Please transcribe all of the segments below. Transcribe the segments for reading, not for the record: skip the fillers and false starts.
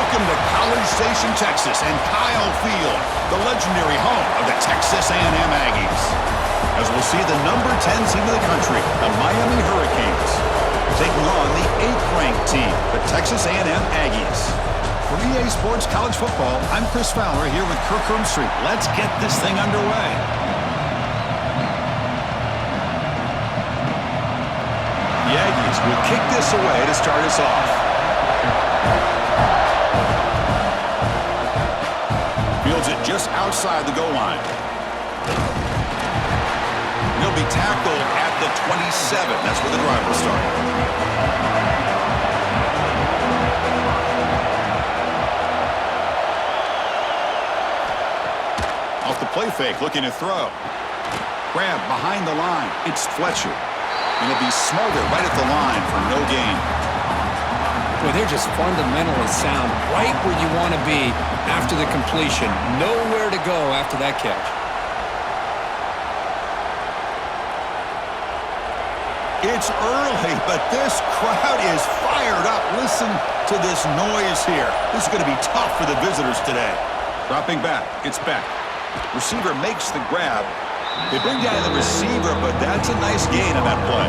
Welcome to College Station, Texas, and Kyle Field, the legendary home of the Texas A&M Aggies. As we'll see the number 10 team in the country, the Miami Hurricanes, taking on the 8th-ranked team, the Texas A&M Aggies. For EA Sports College Football, I'm Chris Fowler here with Kirk Street. Let's get this thing underway. The Aggies will kick this away to start us off. Fields it just outside the goal line. He'll be tackled at the 27. That's where the drive will start. Off the play fake, looking to throw. Grab behind the line. It's Fletcher. And he'll be smothered right at the line for no gain. Well, they're just fundamentally sound, right where you want to be after the completion. Nowhere to go after that catch. It's early, but this crowd is fired up. Listen to this noise here. This is going to be tough for the visitors today. Dropping back, it's back. Receiver makes the grab. They bring down the receiver, but that's a nice gain on that play.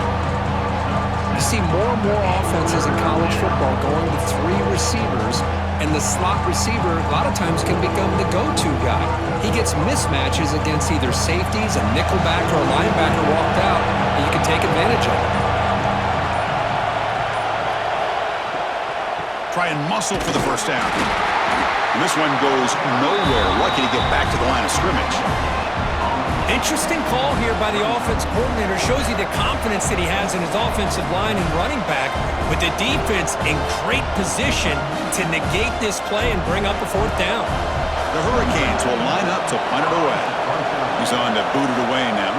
You see more and more offenses in college football going to 3 receivers, and the slot receiver a lot of times can become the go-to guy. He gets mismatches against either safeties, a nickelback, or a linebacker walked out, and you can take advantage of it. Try and muscle for the first down. And this one goes nowhere. Lucky to get back to the line of scrimmage. Interesting call here by the offense coordinator. Shows you the confidence that he has in his offensive line and running back, with the defense in great position to negate this play and bring up a 4th down. The Hurricanes will line up to punt it away. He's on to boot it away now.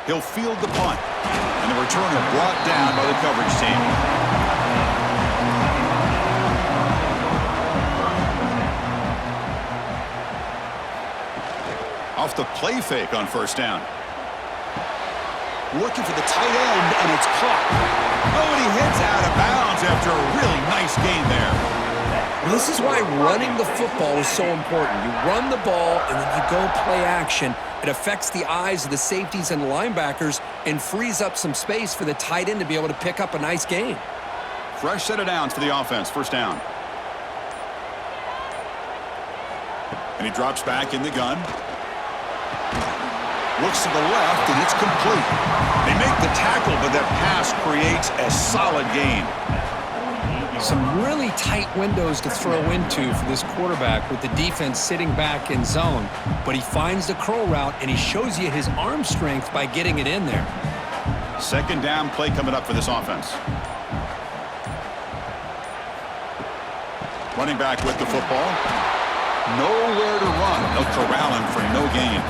He'll field the punt, and the returner brought down by the coverage team. Off the play fake on first down. Looking for the tight end, and it's caught. Oh, and he heads out of bounds after a really nice gain there. Well, this is why running the football is so important. You run the ball, and then you go play action. It affects the eyes of the safeties and the linebackers and frees up some space for the tight end to be able to pick up a nice gain. Fresh set of downs for the offense. First down. And he drops back in the gun. Looks to the left, and it's complete. They make the tackle, but that pass creates a solid gain. Some really tight windows to throw into for this quarterback with the defense sitting back in zone. But he finds the curl route, and he shows you his arm strength by getting it in there. Second down play coming up for this offense. Running back with the football. Nowhere to run. They'll corral him for no gain.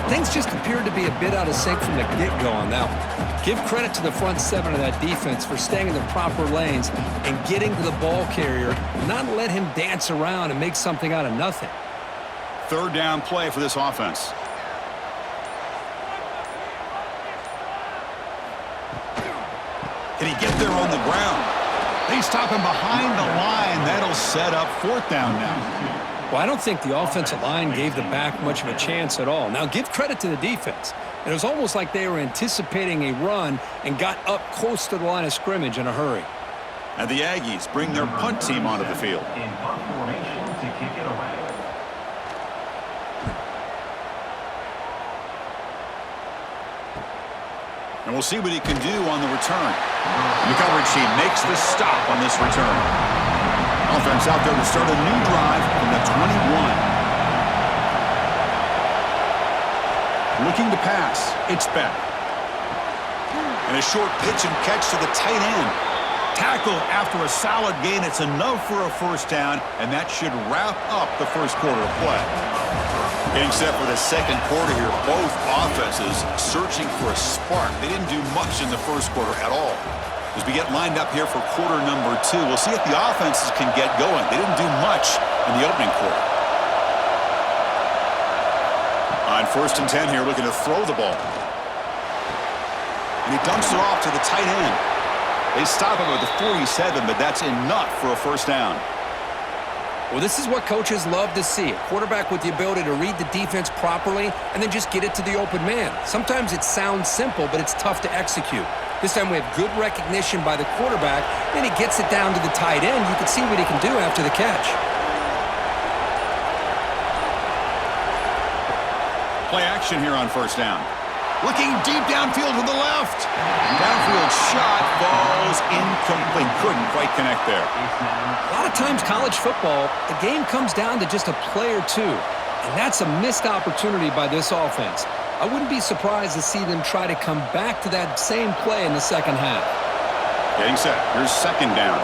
Things just appeared to be a bit out of sync from the get-go on that one. Give credit to the front 7 of that defense for staying in the proper lanes and getting to the ball carrier, not let him dance around and make something out of nothing. Third down play for this offense. Can he get there on the ground? They stop him behind the line. That'll set up 4th down now. Well, I don't think the offensive line gave the back much of a chance at all. Now, give credit to the defense. It was almost like they were anticipating a run and got up close to the line of scrimmage in a hurry. And the Aggies bring their punt team onto the field. In punt formation to kick it away. And we'll see what he can do on the return. The coverage team makes the stop on this return. Offense out there to start a new drive from the 21. Looking to pass. It's back. And a short pitch and catch to the tight end. Tackled after a solid gain. It's enough for a first down, and that should wrap up the first quarter of play. Getting set for the second quarter here. Both offenses searching for a spark. They didn't do much in the first quarter at all. As we get lined up here for quarter number 2, we'll see if the offenses can get going. They didn't do much in the opening quarter. On 1st and 10 here, looking to throw the ball. And he dumps it off to the tight end. They stop him at the 47, but that's enough for a first down. Well, this is what coaches love to see. A quarterback with the ability to read the defense properly and then just get it to the open man. Sometimes it sounds simple, but it's tough to execute. This time we have good recognition by the quarterback, and he gets it down to the tight end. You can see what he can do after the catch. Play action here on first down. Looking deep downfield to the left. Downfield shot falls incomplete. Couldn't quite connect there. A lot of times college football, the game comes down to just a play or two. And that's a missed opportunity by this offense. I wouldn't be surprised to see them try to come back to that same play in the second half. Getting set. Here's second down.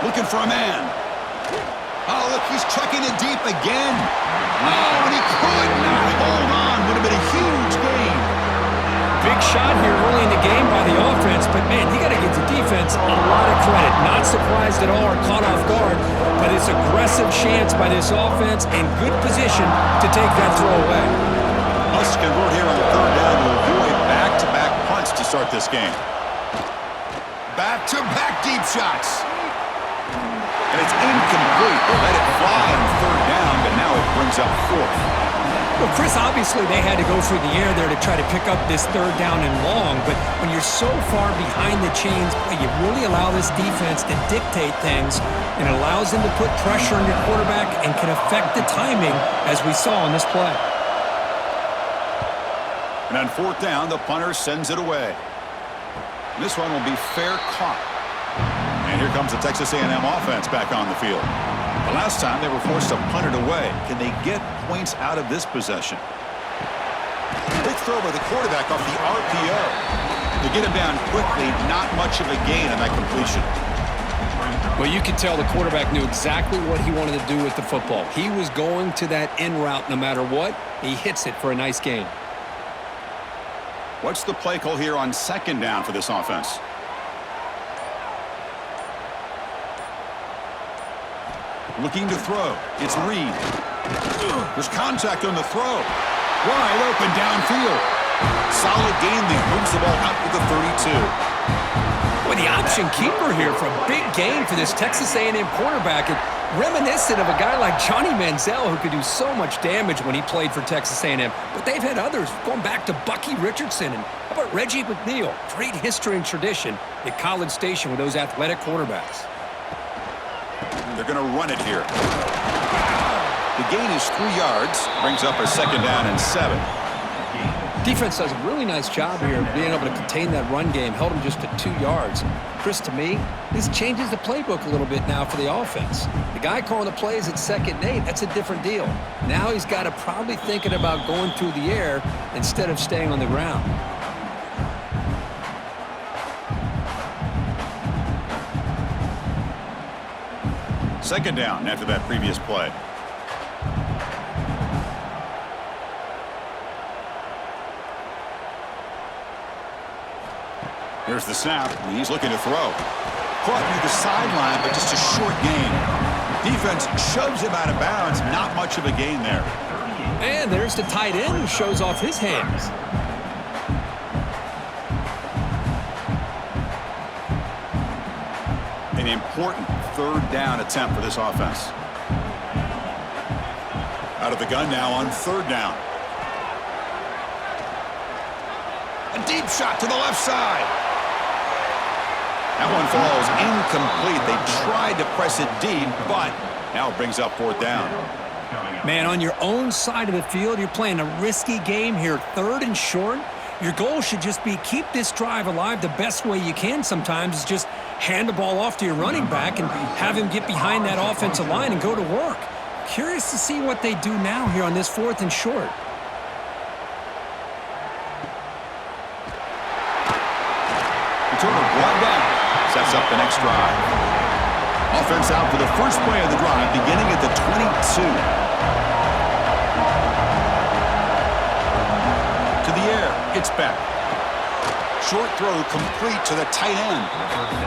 Looking for a man. Oh, look, he's chucking it deep again. Oh, and he could not hold on. Would have been a huge gain. Big shot here early in the game by the offense, but man, you got to give the defense a lot of credit. Not surprised at all or caught off guard, but it's aggressive chance by this offense and good position to take that throw away. Must convert here on the third down to avoid back-to-back punts to start this game. Back-to-back deep shots. And it's incomplete. They let it fly on third down, but now it brings up fourth. Well, Chris, obviously they had to go through the air there to try to pick up this third down and long, but when you're so far behind the chains, you really allow this defense to dictate things, and it allows them to put pressure on your quarterback and can affect the timing, as we saw in this play. And on fourth down, the punter sends it away. And this one will be fair caught. And here comes the Texas A&M offense back on the field. The last time they were forced to punt it away. Can they get points out of this possession? Big throw by the quarterback off the RPO. To get him down quickly, not much of a gain on that completion. Well, you could tell the quarterback knew exactly what he wanted to do with the football. He was going to that in route no matter what. He hits it for a nice gain. What's the play call here on second down for this offense? Looking to throw. It's Reed. There's contact on the throw. Wide open downfield. Solid gain there. Moves the ball out to the 32. Well, the option keeper here for a big gain for this Texas A&M quarterback. And reminiscent of a guy like Johnny Manziel, who could do so much damage when he played for Texas A&M. But they've had others, going back to Bucky Richardson. And how about Reggie McNeil? Great history and tradition at College Station with those athletic quarterbacks. They're going to run it here. The gain is 3 yards. Brings up a second down and 7. Defense does a really nice job here of being able to contain that run game. Held them just to 2 yards. Chris, to me, this changes the playbook a little bit now for the offense. The guy calling the plays at 2nd and 8, that's a different deal. Now he's got to probably thinking about going through the air instead of staying on the ground. Second down after that previous play. Here's the snap. He's looking to throw. Caught near the sideline, but just a short gain. Defense shoves him out of bounds. Not much of a gain there. And there's the tight end who shows off his hands. An important third down attempt for this offense. Out of the gun now on third down. A deep shot to the left side. That one falls incomplete. They tried to press it deep, but now it brings up fourth down. Man, on your own side of the field, you're playing a risky game here, 3rd and short. Your goal should just be keep this drive alive the best way you can sometimes is just hand the ball off to your running back and have him get behind that offensive line and go to work. Curious to see what they do now here on this 4th and short. Returner brought down. Sets up the next drive. Offense out for the first play of the drive, beginning at the 22. To the air, it's back. Short throw complete to the tight end.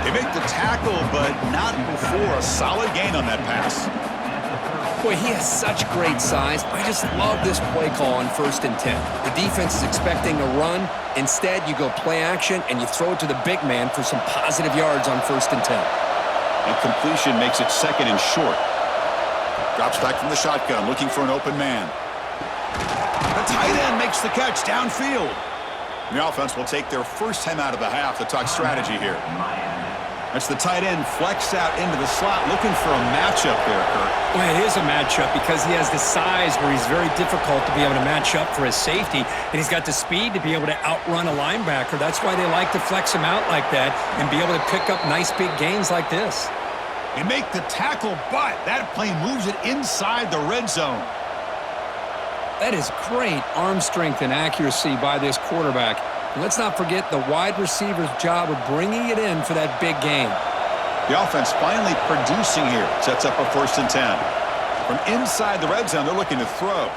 They make the tackle, but not before a solid gain on that pass. Boy, he has such great size. I just love this play call on 1st and 10. The defense is expecting a run. Instead, you go play action, and you throw it to the big man for some positive yards on 1st and 10. And completion makes it 2nd and short. Drops back from the shotgun, looking for an open man. The tight end makes the catch downfield. The offense will take their first time out of the half to talk strategy here. That's the tight end flexed out into the slot, looking for a matchup there, Kurt. Well, it is a matchup because he has the size where he's very difficult to be able to match up for his safety, and he's got the speed to be able to outrun a linebacker. That's why they like to flex him out like that and be able to pick up nice big gains like this. They make the tackle, but that play moves it inside the red zone. That is great arm strength and accuracy by this quarterback. And let's not forget the wide receiver's job of bringing it in for that big game. The offense finally producing here. Sets up a 1st and 10. From inside the red zone, they're looking to throw.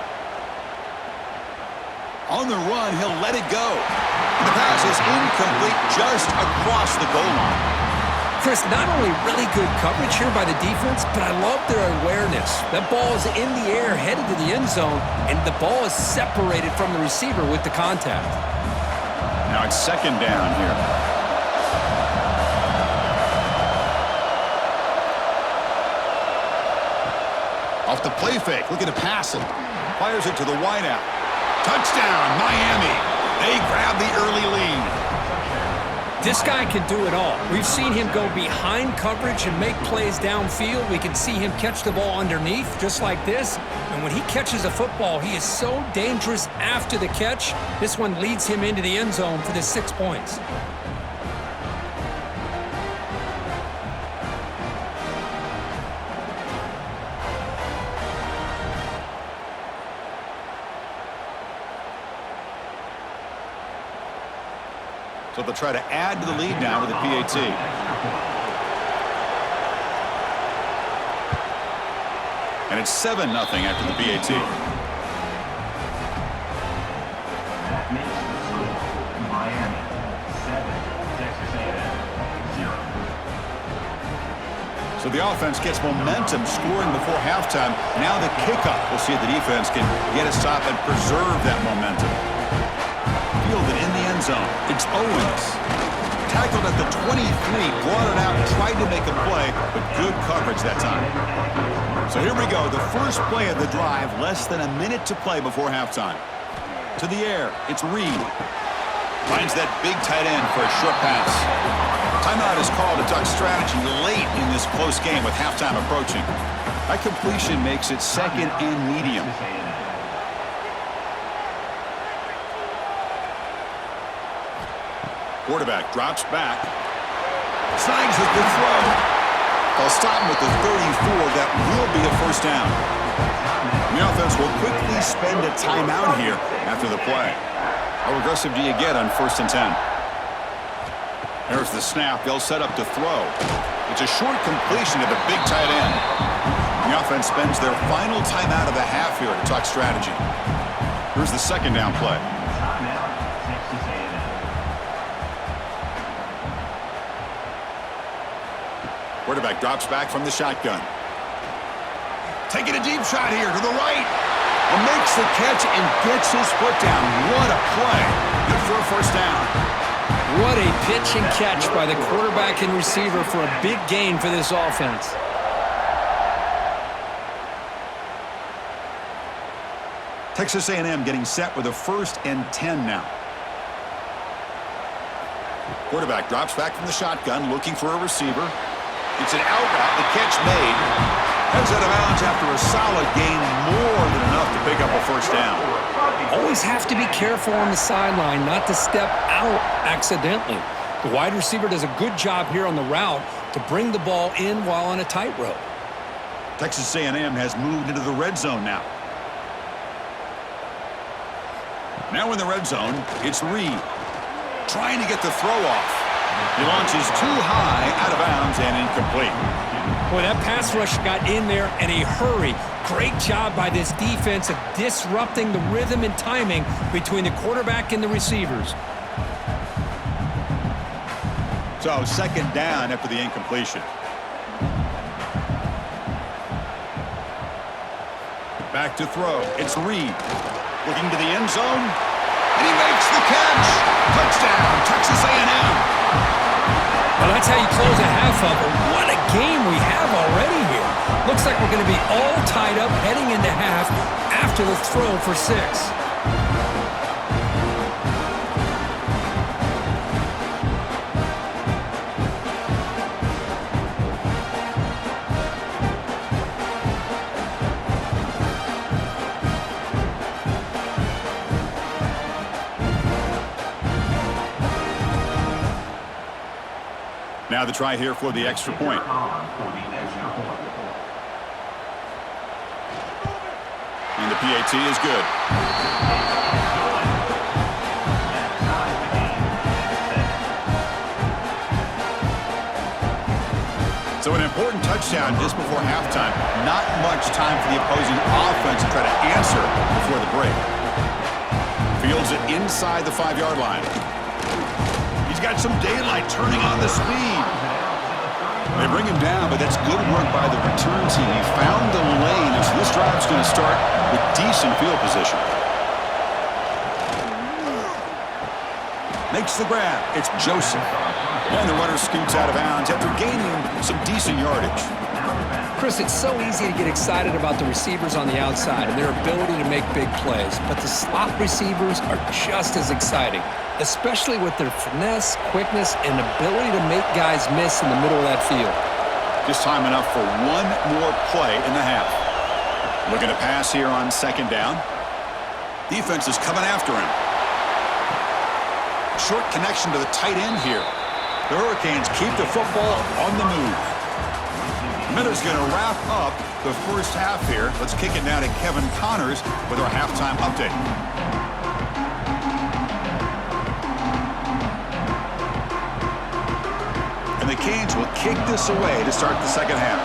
On the run, he'll let it go. And the pass is incomplete just across the goal line. Chris, not only really good coverage here by the defense, but I love their awareness. That ball is in the air, headed to the end zone, and the ball is separated from the receiver with the contact. Now it's 2nd down here. Off the play fake, looking to pass it. Fires it to the wideout. Touchdown, Miami. They grab the early lead. This guy can do it all. We've seen him go behind coverage and make plays downfield. We can see him catch the ball underneath, just like this. And when he catches a football, he is so dangerous after the catch. This one leads him into the end zone for the 6 points. So they'll try to add to the lead now with the PAT. And it's 7-0 after the PAT. That makes the score Miami 7, Texas A&M 0. So the offense gets momentum scoring before halftime. Now the kickoff. We'll see if the defense can get a stop and preserve that momentum. Fielded in the end zone. It's Owens. Tackled at the 23, brought it out, tried to make a play, but good coverage that time. So here we go, the first play of the drive, less than a minute to play before halftime. To the air, it's Reed. Finds that big tight end for a short pass. Timeout is called to talk strategy late in this close game with halftime approaching. That completion makes it 2nd and medium. Quarterback drops back. Signs with the throw. They'll stop him with the 34. That will be a 1st down. The offense will quickly spend a timeout here after the play. How aggressive do you get on 1st and 10? There's the snap. They'll set up to throw. It's a short completion to the big tight end. The offense spends their final timeout of the half here to talk strategy. Here's the 2nd down play. Quarterback drops back from the shotgun. Taking a deep shot here to the right. And makes the catch and gets his foot down. What a play. Good for a 1st down. What a pitch and catch by the quarterback and receiver for a big gain for this offense. Texas A&M getting set with a 1st and 10 now. Quarterback drops back from the shotgun, looking for a receiver. It's an out route, the catch made. Heads out of bounds after a solid gain, more than enough to pick up a 1st down. Always have to be careful on the sideline not to step out accidentally. The wide receiver does a good job here on the route to bring the ball in while on a tightrope. Texas A&M has moved into the red zone now. Now in the red zone, it's Reed. Trying to get the throw off. He launches too high, out of bounds, and incomplete. Boy, that pass rush got in there in a hurry. Great job by this defense of disrupting the rhythm and timing between the quarterback and the receivers. So 2nd down after the incompletion. Back to throw. It's Reed. Looking to the end zone. And he makes the catch. Touchdown, Texas A&M. Well, that's how you close a half of it. What a game we have already here. Looks like we're going to be all tied up heading into half after the throw for 6. Now the try here for the extra point. And the PAT is good. So an important touchdown just before halftime. Not much time for the opposing offense to try to answer before the break. Fields it inside the 5-yard line. He's got some daylight turning on the speed. They bring him down, but that's good work by the return team. He found the lane, and so this drive's going to start with decent field position. Makes the grab. It's Joseph. And the runner scoots out of bounds after gaining some decent yardage. Chris, it's so easy to get excited about the receivers on the outside and their ability to make big plays, but the slot receivers are just as exciting, especially with their finesse, quickness, and ability to make guys miss in the middle of that field. Just time enough for one more play in the half. Looking to pass here on 2nd down. Defense is coming after him. Short connection to the tight end here. The Hurricanes keep the football on the move. Miller's going to wrap up the first half here. Let's kick it now to Kevin Connors with our halftime update. And the Canes will kick this away to start the second half.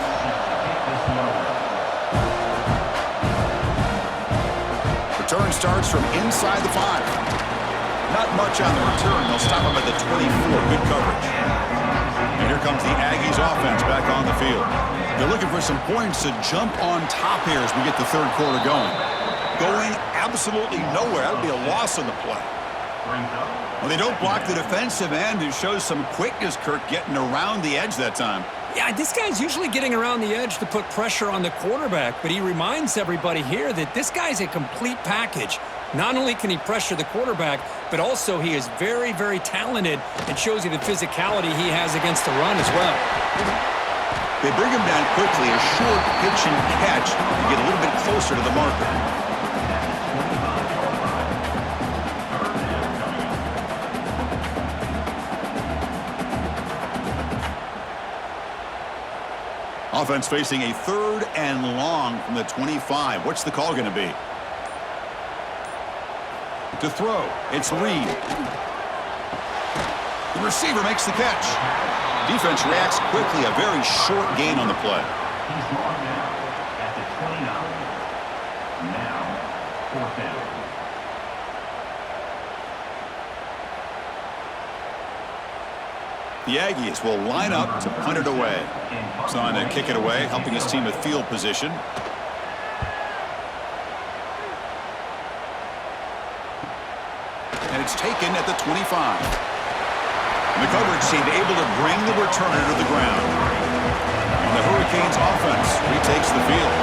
Return starts from inside the 5. Not much on the return. They'll stop him at the 24. Good coverage. And here comes the Aggies offense back on the field. They're looking for some points to jump on top here as we get the third quarter going. Going absolutely nowhere. That would be a loss on the play. Well, they don't block the defensive end, who shows some quickness, Kirk, getting around the edge that time. Yeah, this guy's usually getting around the edge to put pressure on the quarterback, but he reminds everybody here that this guy's a complete package. Not only can he pressure the quarterback, but also he is very, very talented and shows you the physicality he has against the run as well. They bring him down quickly, a short pitch and catch to get a little bit closer to the marker. Offense facing a 3rd and long from the 25. What's the call going to be? To throw, it's Reed. The receiver makes the catch. Defense reacts quickly, a very short gain on the play. He's marked out at the 29. Now, 4th down. The Aggies will line up to punt it away. So on to kick it away, helping his team with field position. And it's taken at the 25. And the coverage team able to bring the returner to the ground. And the Hurricanes offense retakes the field.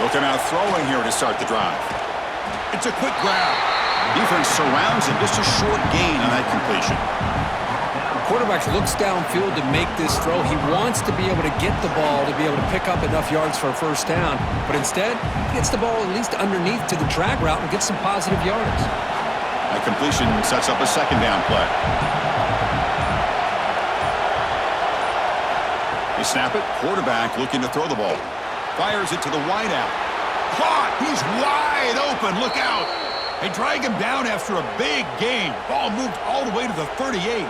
Looking out throwing here to start the drive. It's a quick grab. Defense surrounds him, just a short gain on that completion. The quarterback looks downfield to make this throw. He wants to be able to get the ball to be able to pick up enough yards for a first down, but instead, he gets the ball at least underneath to the drag route and gets some positive yards. That completion sets up a 2nd down play. They snap it. Quarterback looking to throw the ball. Fires it to the wideout. Caught! He's wide open. Look out! They drag him down after a big gain. Ball moved all the way to the 38.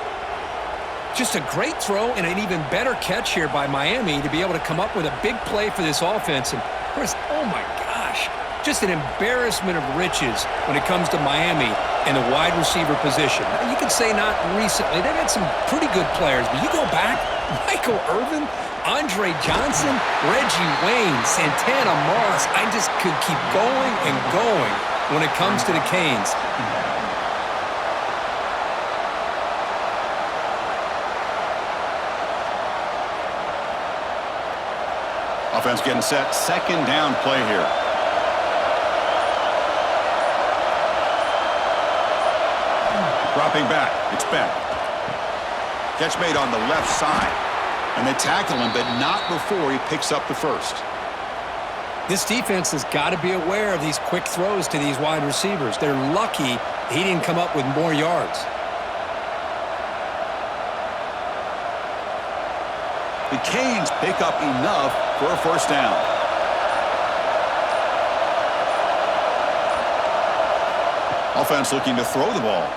Just a great throw and an even better catch here by Miami to be able to come up with a big play for this offense. And, of course, oh my gosh, just an embarrassment of riches when it comes to Miami in the wide receiver position. You could say not recently. They've had some pretty good players, but you go back, Michael Irvin, Andre Johnson, Reggie Wayne, Santana Moss. I just could keep going and going when it comes to the Canes. Offense getting set. Second down play here. Dropping back. It's Beck. Catch made on the left side. And they tackle him, but not before he picks up the first. This defense has got to be aware of these quick throws to these wide receivers. They're lucky he didn't come up with more yards. The Canes pick up enough for a first down. Offense looking to throw the ball.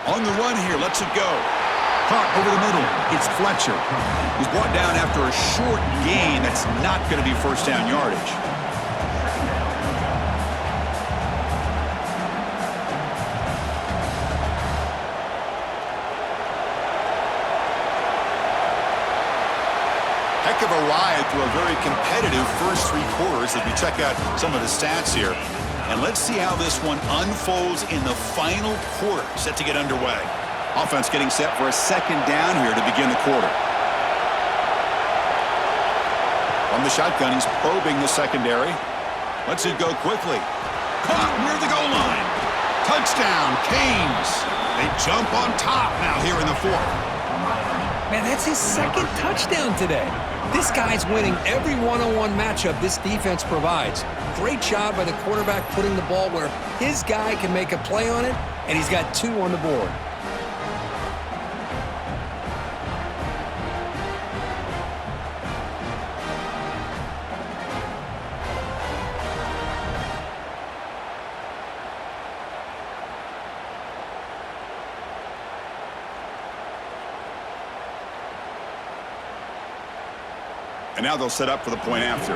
On the run here, lets it go. Caught over the middle. It's Fletcher. He's brought down after a short gain. That's not going to be first down yardage. Heck of a ride through a very competitive first three quarters as we check out some of the stats here. And let's see how this one unfolds in the final quarter, set to get underway. Offense getting set for a second down here to begin the quarter. From the shotgun, he's probing the secondary. Lets it go quickly. Caught near the goal line. Touchdown, Canes. They jump on top now here in the fourth. Man, that's his second touchdown today. This guy's winning every one-on-one matchup this defense provides. Great job by the quarterback putting the ball where his guy can make a play on it, and he's got 2 on the board. And now they'll set up for the point after.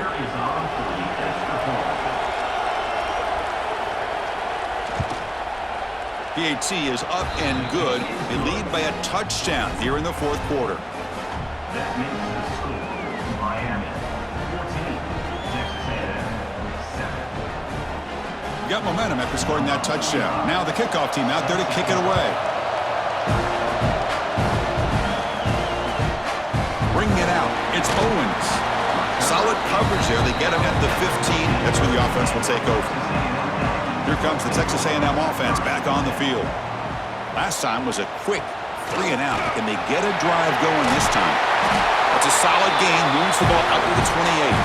PAT is up and good. They lead by a touchdown here in the fourth quarter. That makes the score Miami 14, Texas A&M 7. Got momentum after scoring that touchdown. Now the kickoff team out there to kick it away. Bringing it out. It's Owens. Solid coverage there. They get him at the 15. That's where the offense will take over. Here comes the Texas A&M offense back on the field. Last time was a quick 3 and out. Can they get a drive going this time? That's a solid gain. Moves the ball out to the 28.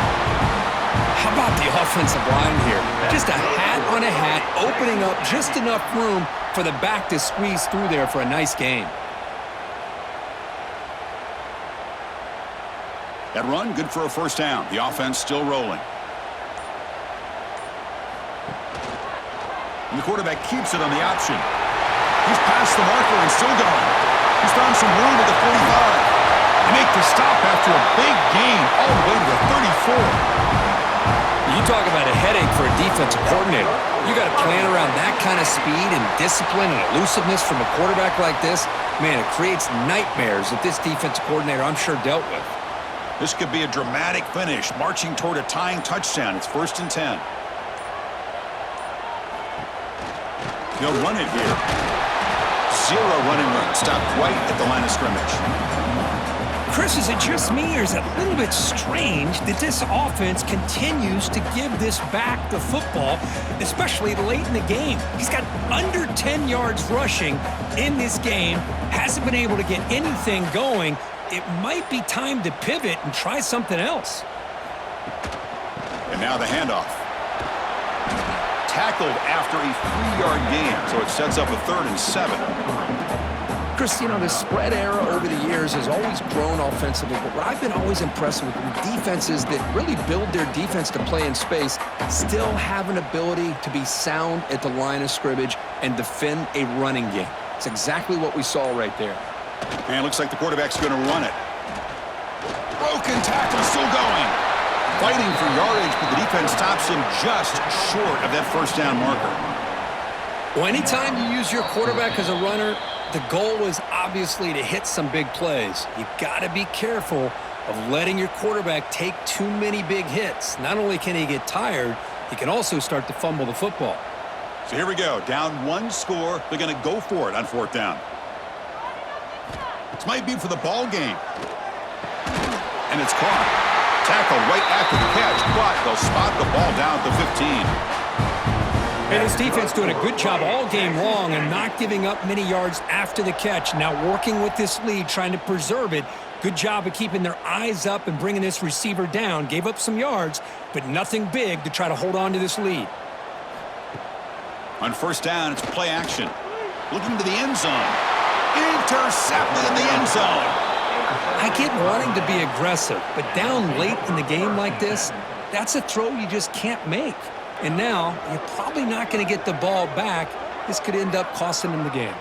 How about the offensive line here? Just a hat on a hat, opening up just enough room for the back to squeeze through there for a nice gain. That run, good for a first down. The offense still rolling. And the quarterback keeps it on the option. He's past the marker and still going. He's found some room at the 45. They make the stop after a big gain all the way to the 34. You talk about a headache for a defensive coordinator. You got to plan around that kind of speed and discipline and elusiveness from a quarterback like this. Man, it creates nightmares that this defensive coordinator, I'm sure, dealt with. This could be a dramatic finish, marching toward a tying touchdown. It's 1st and 10. They'll run it here. 0 running room. Stopped right at the line of scrimmage. Chris, is it just me, or is it a little bit strange that this offense continues to give this back the football, especially late in the game? He's got under 10 yards rushing in this game, hasn't been able to get anything going. It might be time to pivot and try something else. And now the handoff. Tackled after a 3-yard gain, so it sets up a 3rd and 7. Chris, you know, the spread era over the years has always grown offensively, but what I've been always impressed with defenses that really build their defense to play in space still have an ability to be sound at the line of scrimmage and defend a running game. It's exactly what we saw right there. And looks like the quarterback's going to run it. Broken tackle, still going. Fighting for yardage, but the defense stops him just short of that first down marker. Well, anytime you use your quarterback as a runner, the goal is obviously to hit some big plays. You got to be careful of letting your quarterback take too many big hits. Not only can he get tired, he can also start to fumble the football. So here we go. Down one score. They're going to go for it on fourth down. This might be for the ball game. And it's caught. Tackle right after the catch, but they'll spot the ball down at the 15. And his defense doing a good job all game long and not giving up many yards after the catch. Now working with this lead, trying to preserve it. Good job of keeping their eyes up and bringing this receiver down. Gave up some yards, but nothing big to try to hold on to this lead. On first down, it's play action. Looking to the end zone. Intercepted in the end zone. I get wanting to be aggressive, but down late in the game like this, that's a throw you just can't make. And now, you're probably not going to get the ball back. This could end up costing them the game.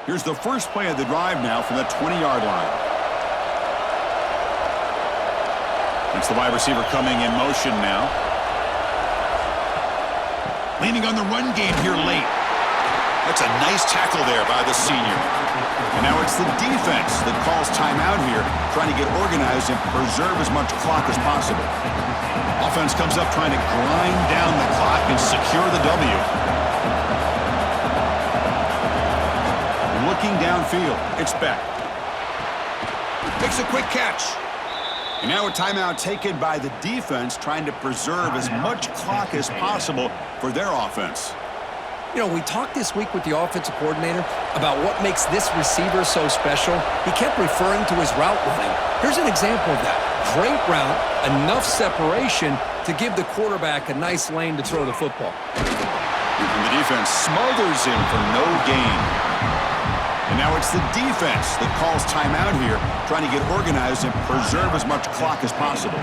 Here's the first play of the drive now from the 20-yard line. It's the wide receiver coming in motion now. Leaning on the run game here late. That's a nice tackle there by the senior. And now it's the defense that calls timeout here, trying to get organized and preserve as much clock as possible. Offense comes up trying to grind down the clock and secure the W. Looking downfield, it's Beck. Makes a quick catch. And now a timeout taken by the defense, trying to preserve as much clock as possible for their offense. You know, we talked this week with the offensive coordinator about what makes this receiver so special. He kept referring to his route running. Here's an example of that. Great route, enough separation to give the quarterback a nice lane to throw the football. And the defense smothers him for no gain. And now it's the defense that calls timeout here, trying to get organized and preserve as much clock as possible.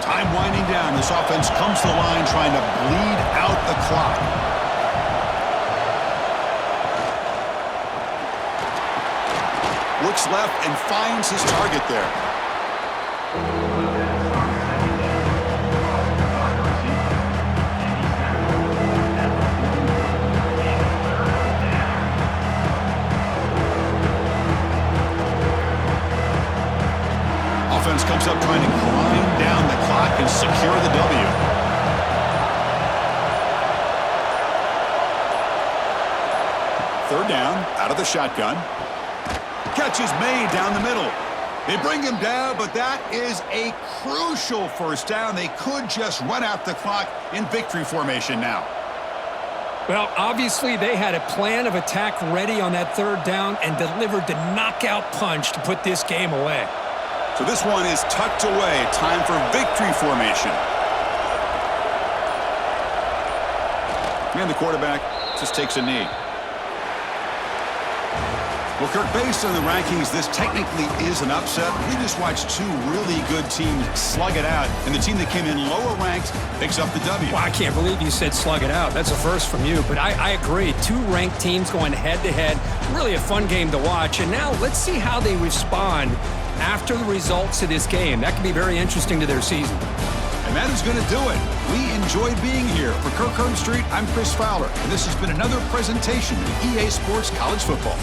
Time winding down. This offense comes to the line trying to bleed out the clock. Looks left and finds his target there. Offense comes up trying to grind down the clock and secure the W. Third down, out of the shotgun. Catch is made down the middle. They bring him down, but that is a crucial first down. They could just run out the clock in victory formation now. Well, obviously they had a plan of attack ready on that third down and delivered the knockout punch to put this game away. So this one is tucked away. Time for victory formation. And the quarterback just takes a knee. Well, Kirk, based on the rankings, this technically is an upset. We just watched two really good teams slug it out, and the team that came in lower ranked picks up the W. Well, I can't believe you said slug it out. That's a first from you, but I agree. Two ranked teams going head-to-head. Really a fun game to watch, and now let's see how they respond after the results of this game. That could be very interesting to their season. And that is going to do it. We enjoyed being here. For Kirk Street, I'm Chris Fowler, and this has been another presentation of EA Sports College Football.